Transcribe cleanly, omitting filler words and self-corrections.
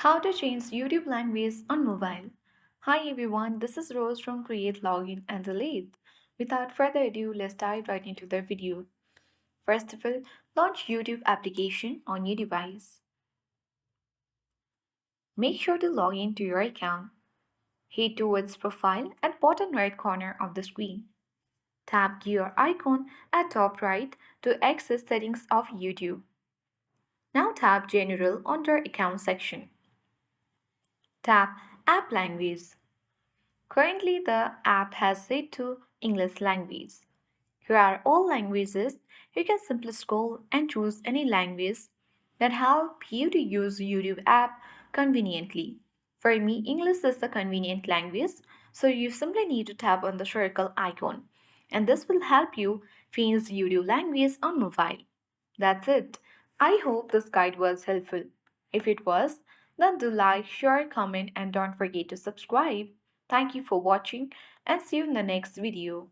How to change YouTube language on mobile. Hi everyone, this is Rose from Create Login and Delete. Without further ado, let's dive right into the video. First of all, launch YouTube application on your device. Make sure to log in to your account. Head towards Profile at bottom right corner of the screen. Tap gear icon at top right to access settings of YouTube. Now tap General under Account section. Tap App Language. Currently, the app has set to English language. Here are all languages. You can simply scroll and choose any language that help you to use YouTube app conveniently. For me, English is the convenient language, so you simply need to tap on the circle icon, and this will help you change YouTube language on mobile. That's it. I hope this guide was helpful. If it was, then do like, share, comment, and don't forget to subscribe. Thank you for watching and see you in the next video.